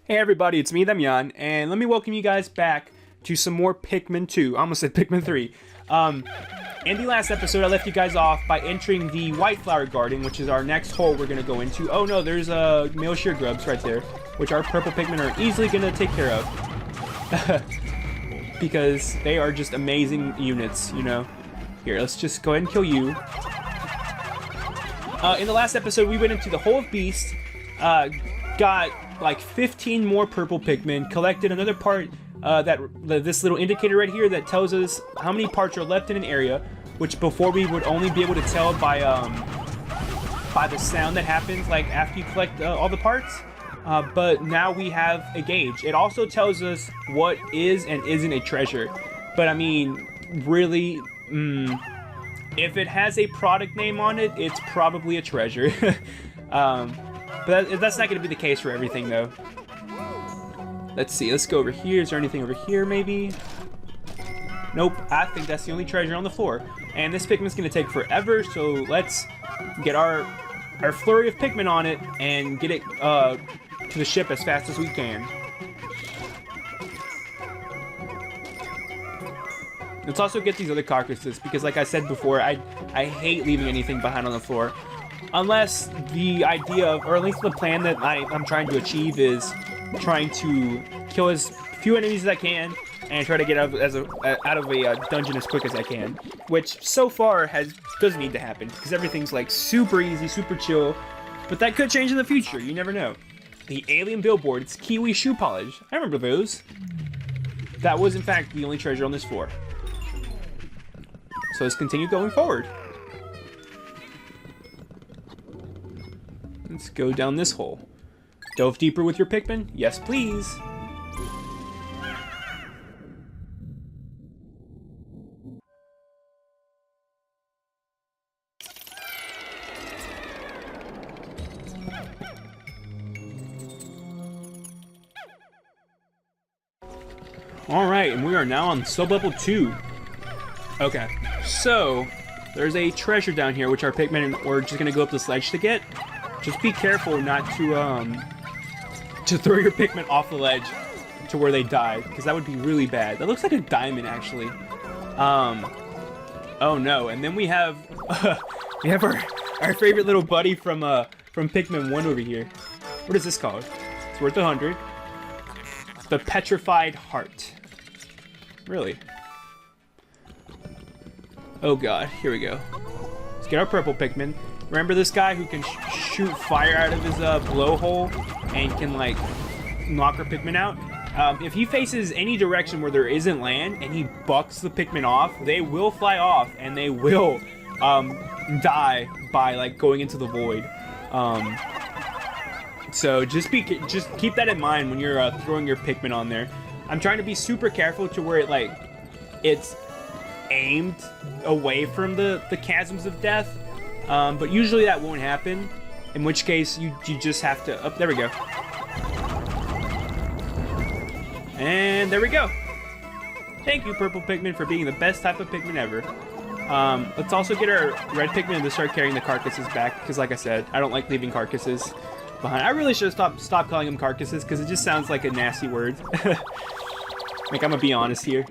Hey everybody, it's me, Damian, and let me welcome you guys back to some more Pikmin 2. I almost said Pikmin 3. In the last episode, I left you guys off by entering the White Flower Garden, which is our next hole we're going to go into. Oh no, there's male shear grubs right there, which our purple Pikmin are easily going to take care of. Because they are just amazing units, you know. Here, let's just go ahead and kill you. In the last episode, we went into the Hole of Beast, got like 15 more purple Pikmin, collected another part, this little indicator right here that tells us how many parts are left in an area, which before we would only be able to tell by the sound that happens like after you collect all the parts. But now we have a gauge. It also tells us what is and isn't a treasure. But I mean, really, if it has a product name on it, it's probably a treasure. But that's not going to be the case for everything, though. Let's see. Let's go over here. Is there anything over here, maybe? Nope. I think that's the only treasure on the floor. And this Pikmin's going to take forever, so let's get our flurry of Pikmin on it and get it to the ship as fast as we can. Let's also get these other carcasses, because like I said before, I hate leaving anything behind on the floor. Unless the idea of, or at least the plan that I'm trying to achieve is trying to kill as few enemies as I can and try to get out of a dungeon as quick as I can. Which so far doesn't need to happen, because everything's like super easy, super chill. But that could change in the future, you never know. The alien billboard, it's kiwi shoe polish. I remember those. That was in fact the only treasure on this floor. So let's continue going forward. Let's go down this hole. Delve deeper with your Pikmin? Yes, please. Alright, and we are now on sub-level 2. Okay, so there's a treasure down here, which our Pikmin are just going to go up this ledge to get. Just be careful not to throw your Pikmin off the ledge to where they die, because that would be really bad. That looks like a diamond, actually. Oh no! And then we have our favorite little buddy from Pikmin 1 over here. What is this called? It's worth 100. The Petrified Heart. Really? Oh god! Here we go. Let's get our purple Pikmin. Remember this guy who can shoot fire out of his blowhole and can like knock our Pikmin out? If he faces any direction where there isn't land and he bucks the Pikmin off, they will fly off and they will die by like going into the void. So just keep that in mind when you're throwing your Pikmin on there. I'm trying to be super careful to where it's aimed away from the chasms of death. But usually that won't happen, in which case you just have to... Oh, there we go. And there we go. Thank you, purple Pikmin, for being the best type of Pikmin ever. Let's also get our red Pikmin to start carrying the carcasses back, because like I said, I don't like leaving carcasses behind. I really should stop calling them carcasses, because it just sounds like a nasty word. Like, I'm gonna be honest here.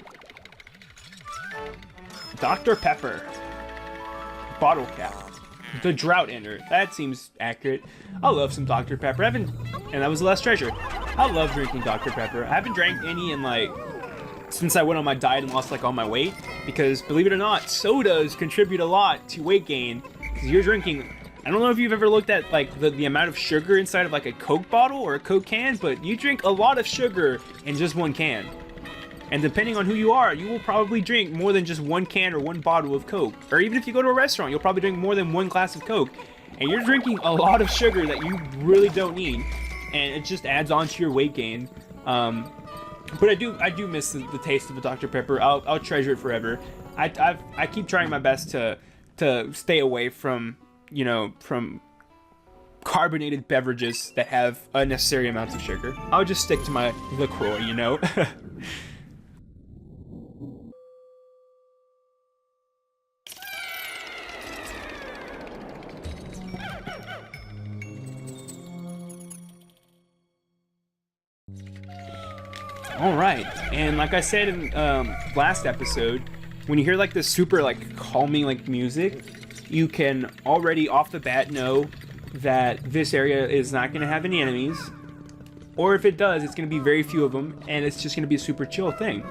Dr. Pepper. Bottle cap. The Drought Ender. That seems accurate. I love some Dr. Pepper. And that was the last treasure. I love drinking Dr. Pepper. I haven't drank any in since I went on my diet and lost all my weight. Because believe it or not, sodas contribute a lot to weight gain. Because you're drinking, I don't know if you've ever looked at the amount of sugar inside of a Coke bottle or a Coke can, but you drink a lot of sugar in just one can. And depending on who you are, you will probably drink more than just one can or one bottle of Coke. Or even if you go to a restaurant, you'll probably drink more than one glass of Coke. And you're drinking a lot of sugar that you really don't need. And it just adds on to your weight gain. But I do miss the taste of a Dr. Pepper. I'll treasure it forever. I keep trying my best to stay away from, from carbonated beverages that have unnecessary amounts of sugar. I'll just stick to my LaCroix, All right, and like I said in last episode, when you hear like this super like calming like music, you can already off the bat know that this area is not going to have any enemies, or if it does, it's going to be very few of them, and it's just going to be a super chill thing.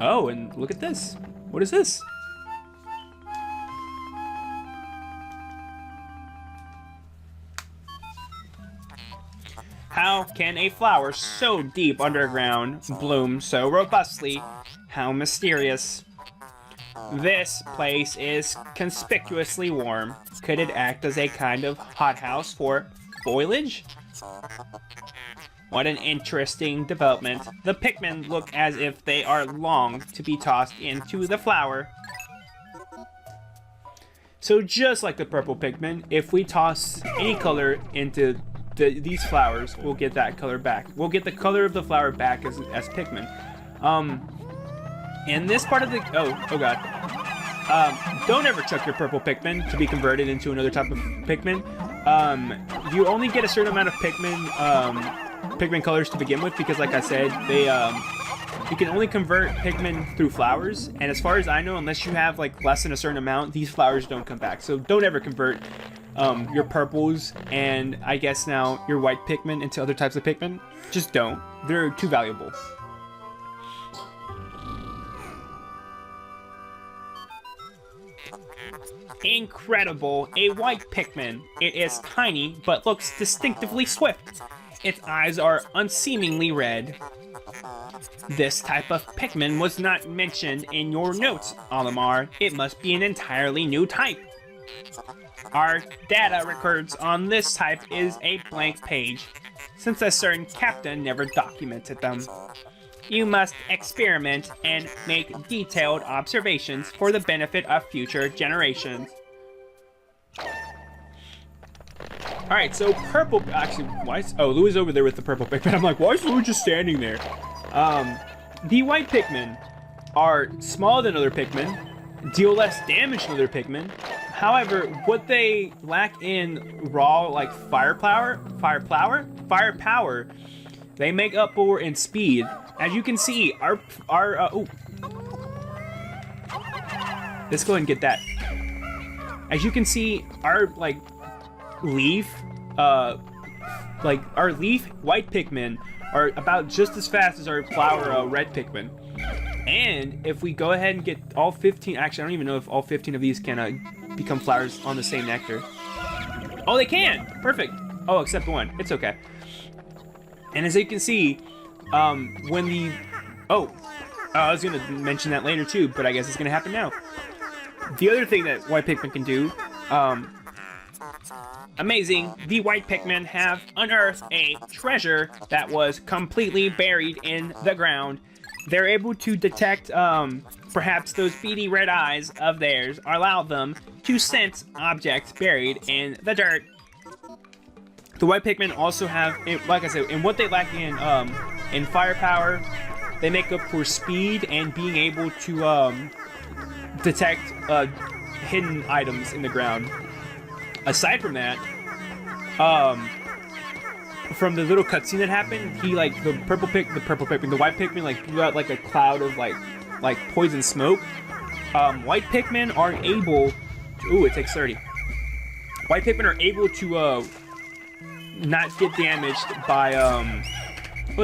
Oh, and look at this. What is this? How can a flower so deep underground bloom so robustly? How mysterious. This place is conspicuously warm. Could it act as a kind of hothouse for foliage? What an interesting development. The Pikmin look as if they are long to be tossed into the flower. So just like the purple Pikmin, if we toss any color into these flowers, we'll get that color back. We'll get the color of the flower back as Pikmin. In this part of the... Oh god. Don't ever chuck your purple Pikmin to be converted into another type of Pikmin. You only get a certain amount of Pikmin colors to begin with, because like I said, they you can only convert Pikmin through flowers, and as far as I know, unless you have like less than a certain amount, these flowers don't come back. So don't ever convert your purples and I guess now your white Pikmin into other types of Pikmin. Just don't. They're too valuable. Incredible! A white Pikmin. It is tiny, but looks distinctively swift. Its eyes are unseemingly red. This type of Pikmin was not mentioned in your notes, Olimar. It must be an entirely new type. Our data records on this type is a blank page, since a certain captain never documented them. You must experiment and make detailed observations for the benefit of future generations. Alright, so purple... Actually, why is... Oh, Lou's over there with the purple Pikmin. I'm like, why is Lou just standing there? The white Pikmin are smaller than other Pikmin, deal less damage than other Pikmin. However, what they lack in raw, like, firepower, they make up for in speed. As you can see, oh. Let's go ahead and get that. As you can see, our, like, leaf, our leaf white Pikmin are about just as fast as our flower red Pikmin. And if we go ahead and get all 15, actually I don't even know if all 15 of these can become flowers on the same nectar. Oh, they can! Perfect! Oh, except one. It's okay. And as you can see, when the... Oh, I was going to mention that later too, but I guess it's going to happen now. The other thing that white Pikmin can do, amazing, the white Pikmin have unearthed a treasure that was completely buried in the ground. They're able to detect, perhaps those beady red eyes of theirs allow them to sense objects buried in the dirt. The white Pikmin also have, like I said, in what they lack in firepower, they make up for speed and being able to detect hidden items in the ground. Aside from that, from the little cutscene that happened, he the white Pikmin like blew out like a cloud of like poison smoke. White Pikmin are able ooh, it takes 30. White Pikmin are able to not get damaged by oh,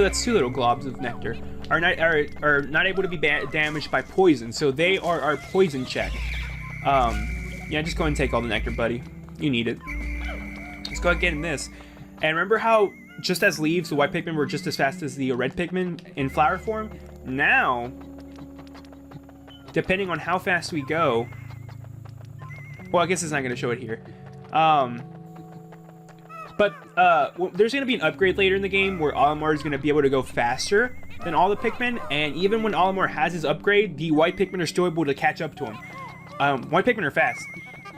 that's 2 little globs of nectar. Are not able to be damaged by poison, so they are our poison check. Yeah, just go ahead and take all the nectar, buddy. You need it. Let's go ahead and get in this. And remember how, just as leaves, the white Pikmin were just as fast as the red Pikmin in flower form? Now, depending on how fast we go... Well, I guess it's not going to show it here. There's going to be an upgrade later in the game where Olimar is going to be able to go faster than all the Pikmin, and even when Olimar has his upgrade, the white Pikmin are still able to catch up to him. White Pikmin are fast.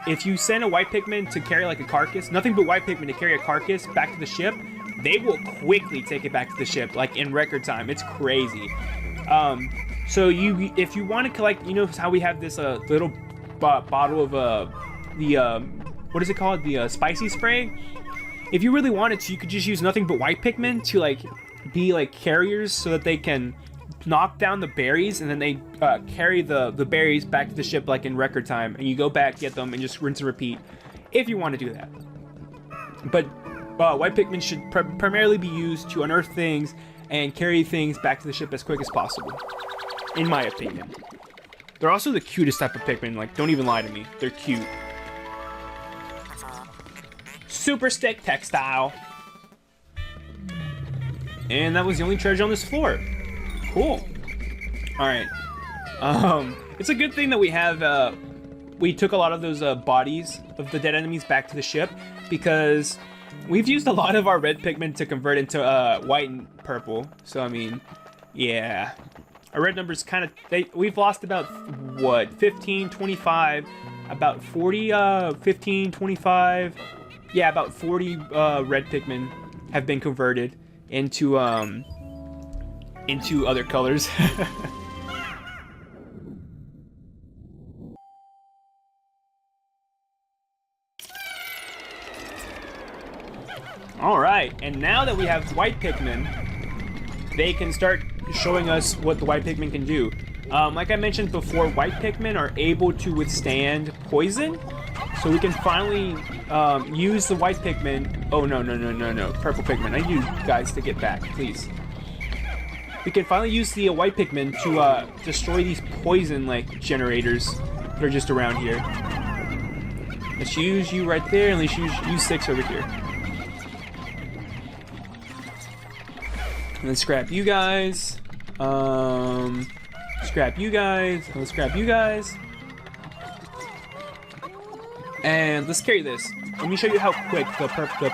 If you send a white Pikmin to carry like a carcass, nothing but white Pikmin to carry a carcass back to the ship, they will quickly take it back to the ship, like in record time. It's crazy. So if you want to collect, you know how we have this little bottle of what is it called? The spicy spray. If you really wanted to, you could just use nothing but white Pikmin to like be like carriers, so that they can knock down the berries, and then they carry the berries back to the ship like in record time, and you go back, get them, and just rinse and repeat if you want to do that. But white Pikmin should primarily be used to unearth things and carry things back to the ship as quick as possible, in my opinion. They're also the cutest type of Pikmin, like, don't even lie to me. They're cute. Super Stick Textile. And that was the only treasure on this floor. Cool. Alright. It's a good thing that we have, we took a lot of those bodies of the dead enemies back to the ship, because we've used a lot of our red Pikmin to convert into white and purple. So, I mean, yeah. Our red numbers kind of, we've lost about, what, 15, 25, about 40, 15, 25, yeah, about 40 red Pikmin have been converted into other colors. Alright, and now that we have white Pikmin, they can start showing us what the white Pikmin can do. Like I mentioned before, white Pikmin are able to withstand poison, so we can finally use the white Pikmin. Oh, no, purple Pikmin. I need you guys to get back, please. We can finally use the white Pikmin to destroy these poison-like generators that are just around here. Let's use you right there, and let's use you 6 over here. And then scrap you guys. Scrap you guys. And let's scrap you guys. And let's carry this. Let me show you how quick the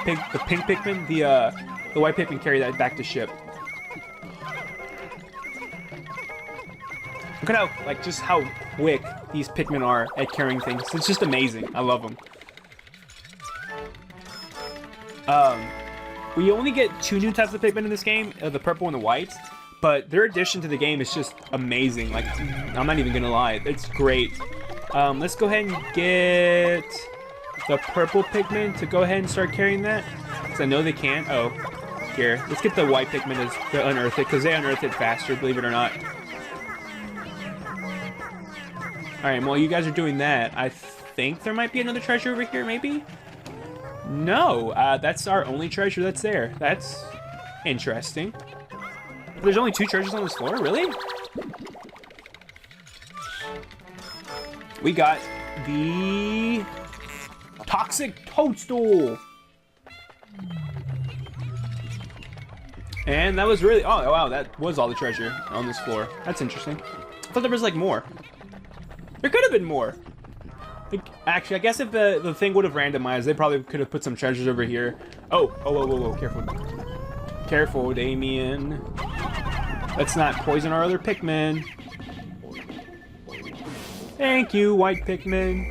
pink Pikmin, the white Pikmin carry that back to ship. Look at how, like, just how quick these Pikmin are at carrying things. It's just amazing. I love them. We only get 2 new types of Pikmin in this game, the purple and the white, but their addition to the game is just amazing. Like, I'm not even gonna lie, it's great. Let's go ahead and get the purple Pikmin to go ahead and start carrying that, because I know they can. Oh, here, let's get the white Pikmin to unearth it, because they unearth it faster, believe it or not. Alright, while you guys are doing that, I think there might be another treasure over here, maybe? No, that's our only treasure that's there. That's interesting. There's only 2 treasures on this floor, really? We got the Toxic Toadstool. And that was really, oh wow, that was all the treasure on this floor. That's interesting. I thought there was like more. There could have been more. Actually, I guess if the thing would have randomized, they probably could have put some treasures over here. Oh, whoa, careful. Careful, Damien. Let's not poison our other Pikmin. Thank you, white Pikmin.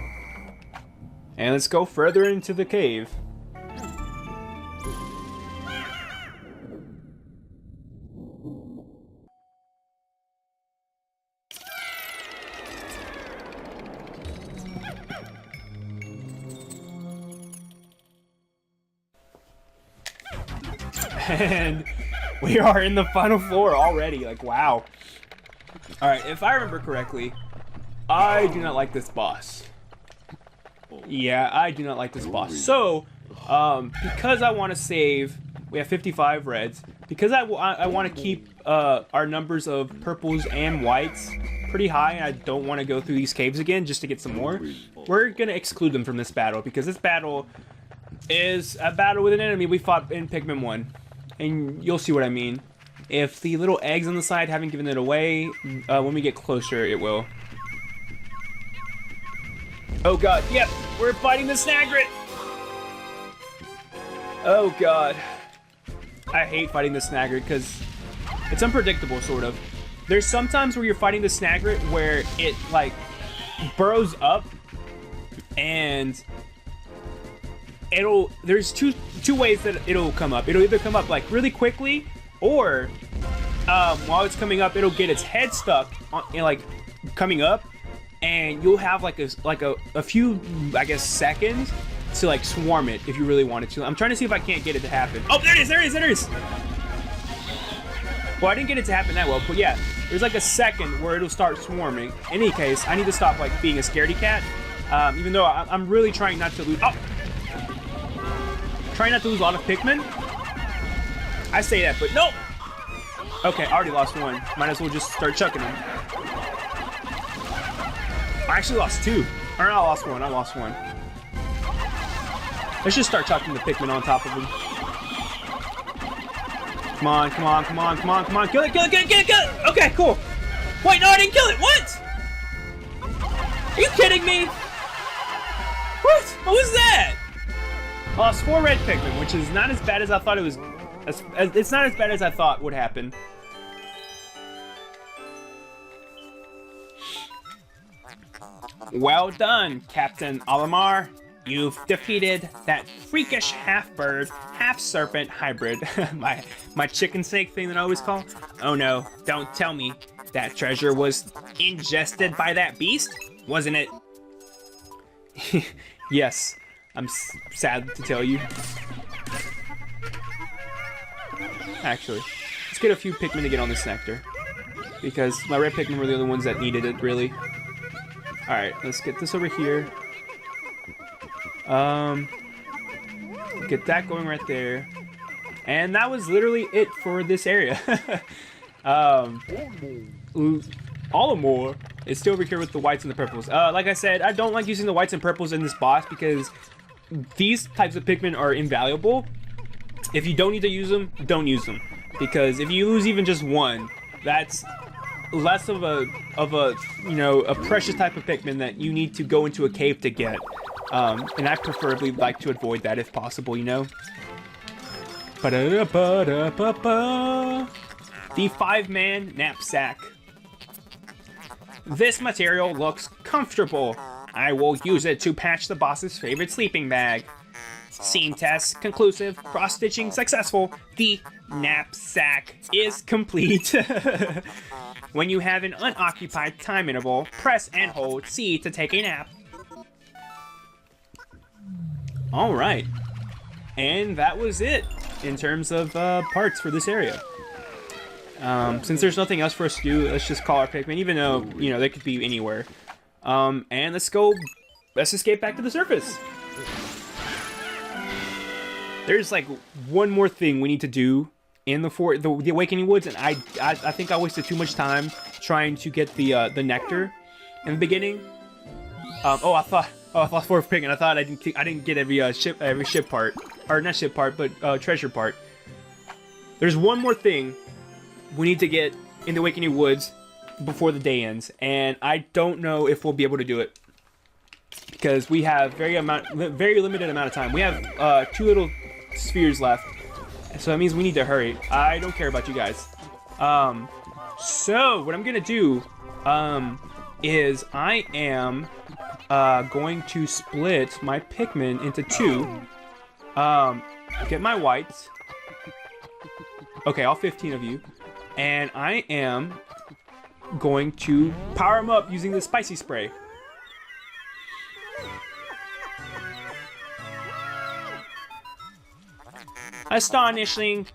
And let's go further into the cave. And we are in the final floor already. Like, wow. Alright, if I remember correctly, I do not like this boss. Yeah, I do not like this boss. So, because I want to save, we have 55 reds. Because I want to keep our numbers of purples and whites pretty high, and I don't want to go through these caves again just to get some more, we're going to exclude them from this battle, because this battle is a battle with an enemy we fought in Pikmin 1. And you'll see what I mean. If the little eggs on the side haven't given it away, when we get closer, it will. Oh god, yep, we're fighting the Snagret! Oh god. I hate fighting the Snagret because it's unpredictable, sort of. There's sometimes where you're fighting the Snagret where it, like, burrows up and there's two ways that it'll come up. It'll either come up like really quickly, or while it's coming up, it'll get its head stuck on, like, coming up, and you'll have like a few, I guess, seconds to like swarm it if you really wanted to. I'm trying to see if I can't get it to happen. Oh, there it is! Well, I didn't get it to happen that well, but yeah, there's like a second where it'll start swarming. In any case, I need to stop like being a scaredy cat. Even though I'm really trying not to lose. Oh! Trying not to lose a lot of Pikmin. I say that, but no! Okay, I already lost one. Might as well just start chucking them. I actually lost two. Or no, I lost one. I lost one. Let's just start chucking the Pikmin on top of them. Come on, come on, come on, come on, come on. Kill it, kill it, kill it, kill it, kill it! Okay, cool. Wait, no, I didn't kill it. What? Are you kidding me? What? What was that? I lost 4 red Pikmin, which is not as bad as I thought it was. It's not as bad as I thought would happen. Well done, Captain Olimar. You've defeated that freakish half-bird, half-serpent hybrid. my chicken snake thing that I always call. Oh no, don't tell me that treasure was ingested by that beast, wasn't it? Yes, I'm sad to tell you. Actually, let's get a few Pikmin to get on this nectar. Because my red Pikmin were the only ones that needed it, really. Alright, let's get this over here. Get that going right there. And that was literally it for this area. Olimar is still over here with the whites and the purples. Like I said, I don't like using the whites and purples in this boss because these types of Pikmin are invaluable. If you don't need to use them, don't use them. Because if you lose even just one, that's less of a you know, a precious type of Pikmin that you need to go into a cave to get. And I preferably like to avoid that if possible, you know? The 5-man knapsack. This material looks comfortable. I will use it to patch the boss's favorite sleeping bag. Scene test conclusive, cross-stitching successful. The knapsack is complete. When you have an unoccupied time interval, press and hold C to take a nap. Alright. And that was it in terms of parts for this area. Since there's nothing else for us to do, let's just call our Pikmin, even though, you know, they could be anywhere. And let's escape back to the surface. There's like one more thing we need to do in the Awakening Woods, and I think I wasted too much time trying to get the nectar in the beginning. I lost 4 Pikmin. I thought I didn't get every ship part, or not ship part, but treasure part. There's one more thing we need to get in the Awakening Woods before the day ends, and I don't know if we'll be able to do it because we have very limited amount of time. We have 2 little spheres left, so that means we need to hurry. I don't care about you guys. So what I'm gonna do is I am going to split my Pikmin into 2. Get my whites. Okay, all 15 of you. And I am going to power them up using the spicy spray. Astonishing!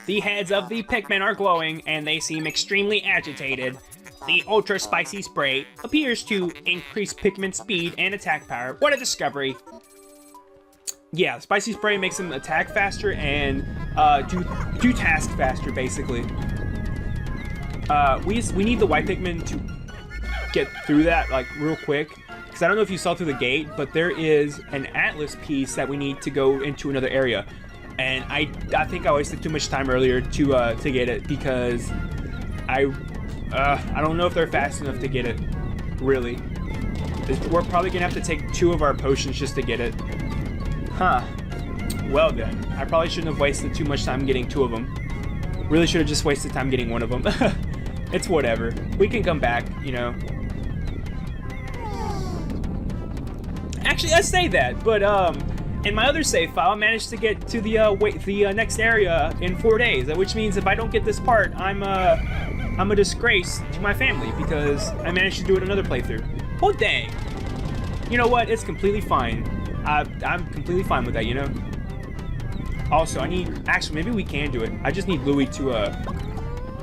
The heads of the Pikmin are glowing, and they seem extremely agitated. The ultra spicy spray appears to increase Pikmin speed and attack power. What a discovery! Yeah, spicy spray makes them attack faster and do tasks faster, basically. We need the white Pikmin to get through that like real quick, because I don't know if you saw through the gate, but there is an Atlas piece that we need to go into another area. And I think I wasted too much time earlier to get it because I don't know if they're fast enough to get it. Really, we're probably gonna have to take 2 of our potions just to get it. Huh. Well then, I probably shouldn't have wasted too much time getting 2 of them. Really should have just wasted time getting 1 of them. It's whatever. We can come back, you know. Actually, I say that, but in my other save file, I managed to get to the next area in 4 days, which means if I don't get this part, I'm a disgrace to my family because I managed to do it another playthrough. Oh dang! You know what? It's completely fine. I'm completely fine with that, you know. Also, actually maybe we can do it. I just need Louie to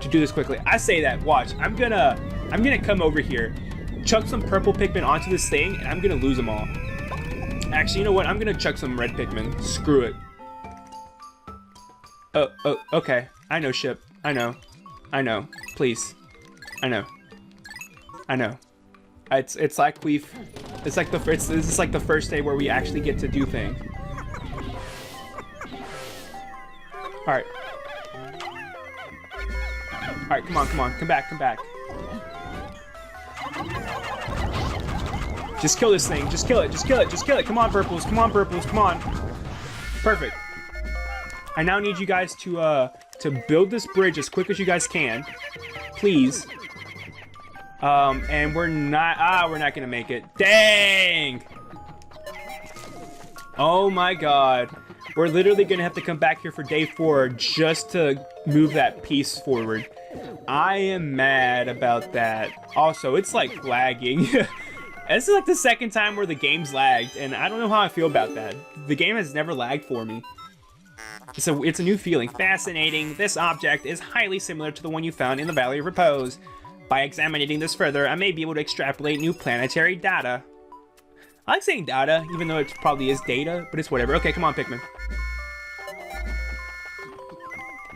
to do this quickly. I say that, watch. I'm gonna come over here, chuck some purple Pikmin onto this thing, and I'm gonna lose them all. Actually, you know what? I'm gonna chuck some red Pikmin. Screw it. Oh, okay. I know, Ship. I know. Please. I know. It's like this is like the first day where we actually get to do things. All right, come on, come back. Just kill this thing. Just kill it. Come on, purples. Come on. Perfect. I now need you guys to build this bridge as quick as you guys can, please. And we're not gonna make it. Dang! Oh my god. We're literally gonna have to come back here for day 4 just to move that piece forward. I am mad about that. Also, it's like lagging. This is like the second time where the game's lagged, and I don't know how I feel about that. The game has never lagged for me. It's a new feeling. Fascinating. This object is highly similar to the one you found in the Valley of Repose. By examining this further, I may be able to extrapolate new planetary data. I like saying data, even though it probably is data, but it's whatever. Okay, come on, Pikmin.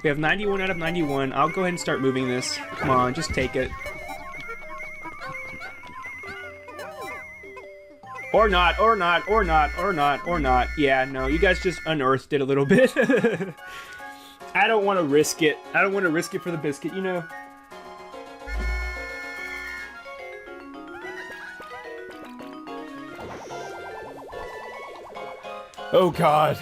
We have 91 out of 91. I'll go ahead and start moving this. Come on, just take it. Or not. Yeah, no, you guys just unearthed it a little bit. I don't want to risk it. I don't want to risk it for the biscuit, you know? Oh god.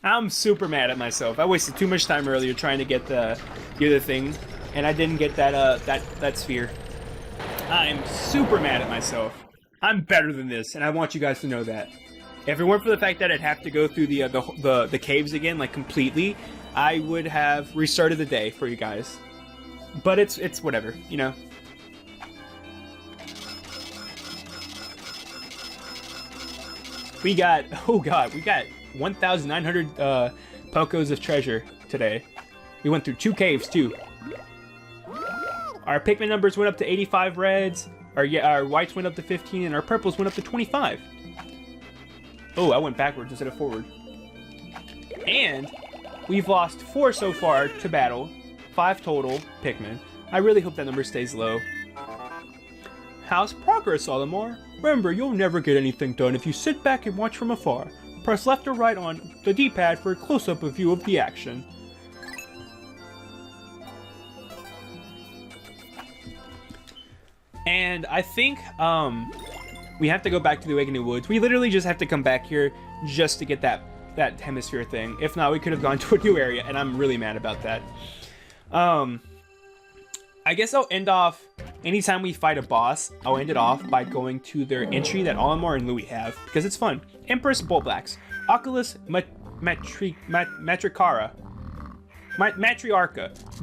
I'm super mad at myself. I wasted too much time earlier trying to get the other thing, and I didn't get that sphere. I'm super mad at myself. I'm better than this, and I want you guys to know that. If it weren't for the fact that I'd have to go through the caves again, like completely, I would have restarted the day for you guys. But it's whatever, you know. We got 1,900 Pokos of treasure today. We went through 2 caves too. Our Pikmin numbers went up to 85 reds. Our whites went up to 15, and our purples went up to 25. Oh, I went backwards instead of forward. And we've lost 4 so far to battle. 5 total Pikmin. I really hope that number stays low. How's progress, Olimar? Remember, you'll never get anything done if you sit back and watch from afar. Press left or right on the D-pad for a close-up view of the action. And I think we have to go back to the Awakening Woods. We literally just have to come back here just to get that hemisphere thing. If not, we could have gone to a new area, and I'm really mad about that. I guess I'll end off, anytime we fight a boss, I'll end it off by going to their entry that Olimar and Louie have, because it's fun. Empress Bullblacks, Oculus Matriarcha,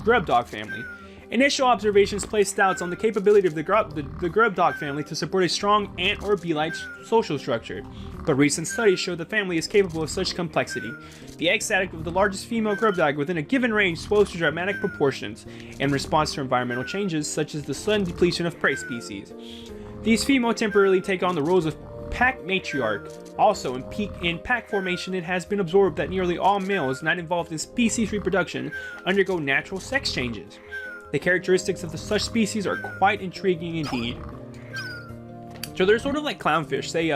Grub Dog family. Initial observations place doubts on the capability of the grub dog family to support a strong ant or bee-like social structure, but recent studies show the family is capable of such complexity. The egg sac of the largest female grub dog within a given range swells to dramatic proportions in response to environmental changes such as the sudden depletion of prey species. These females temporarily take on the roles of pack matriarch. Also, in pack formation, it has been observed that nearly all males not involved in species reproduction undergo natural sex changes. The characteristics of such species are quite intriguing indeed. So they're sort of like clownfish. They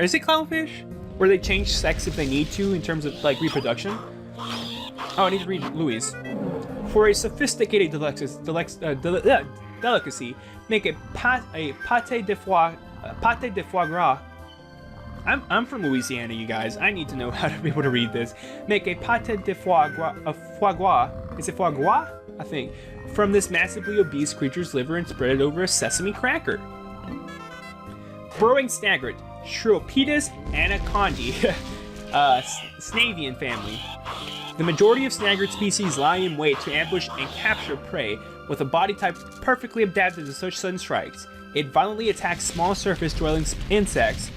is it clownfish? Where they change sex if they need to in terms of like reproduction? Oh, I need to read Louise. For a sophisticated delicacy, make a pâté de foie gras. I'm from Louisiana, you guys. I need to know how to be able to read this. Make a pâté de foie gras. Is it foie gras? I think. From this massively obese creature's liver and spread it over a sesame cracker. Burrowing Snagret, Schropetus anacondae, Snavian family. The majority of Snagret species lie in wait to ambush and capture prey, with a body type perfectly adapted to such sudden strikes. It violently attacks small surface-dwelling insects.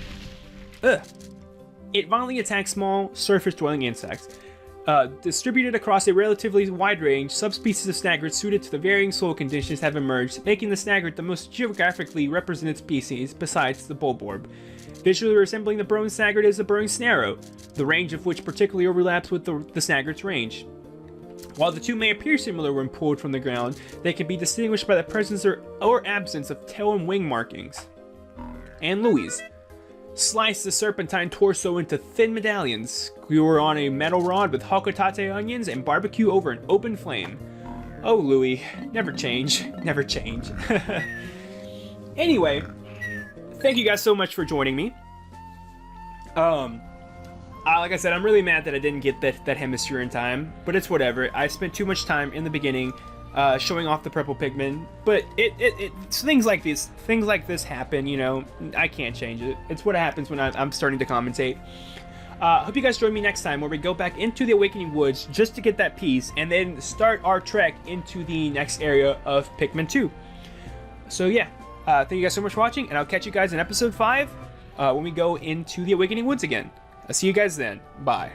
Distributed across a relatively wide range, subspecies of snagret suited to the varying soil conditions have emerged, making the snagret the most geographically represented species besides the bulborb. Visually resembling the burrowing snagret is the burrowing snarrow, the range of which particularly overlaps with the snagret's range. While the two may appear similar when pulled from the ground, they can be distinguished by the presence or absence of tail and wing markings. And Louise. Slice the serpentine torso into thin medallions, skewer on a metal rod with hokotate onions, and barbecue over an open flame. Oh, Louis, never change, never change. Anyway, thank you guys so much for joining me. Like I said, I'm really mad that I didn't get that hemisphere in time, but it's whatever. I spent too much time in the beginning showing off the purple Pikmin, but it's things like this happen, you know. I can't change it. It's what happens when I'm starting to commentate. Hope you guys join me next time where we go back into the Awakening Woods just to get that piece and then start our trek into the next area of Pikmin 2. So yeah, thank you guys so much for watching, and I'll catch you guys in episode 5 when we go into the Awakening Woods again. I'll see you guys then. Bye.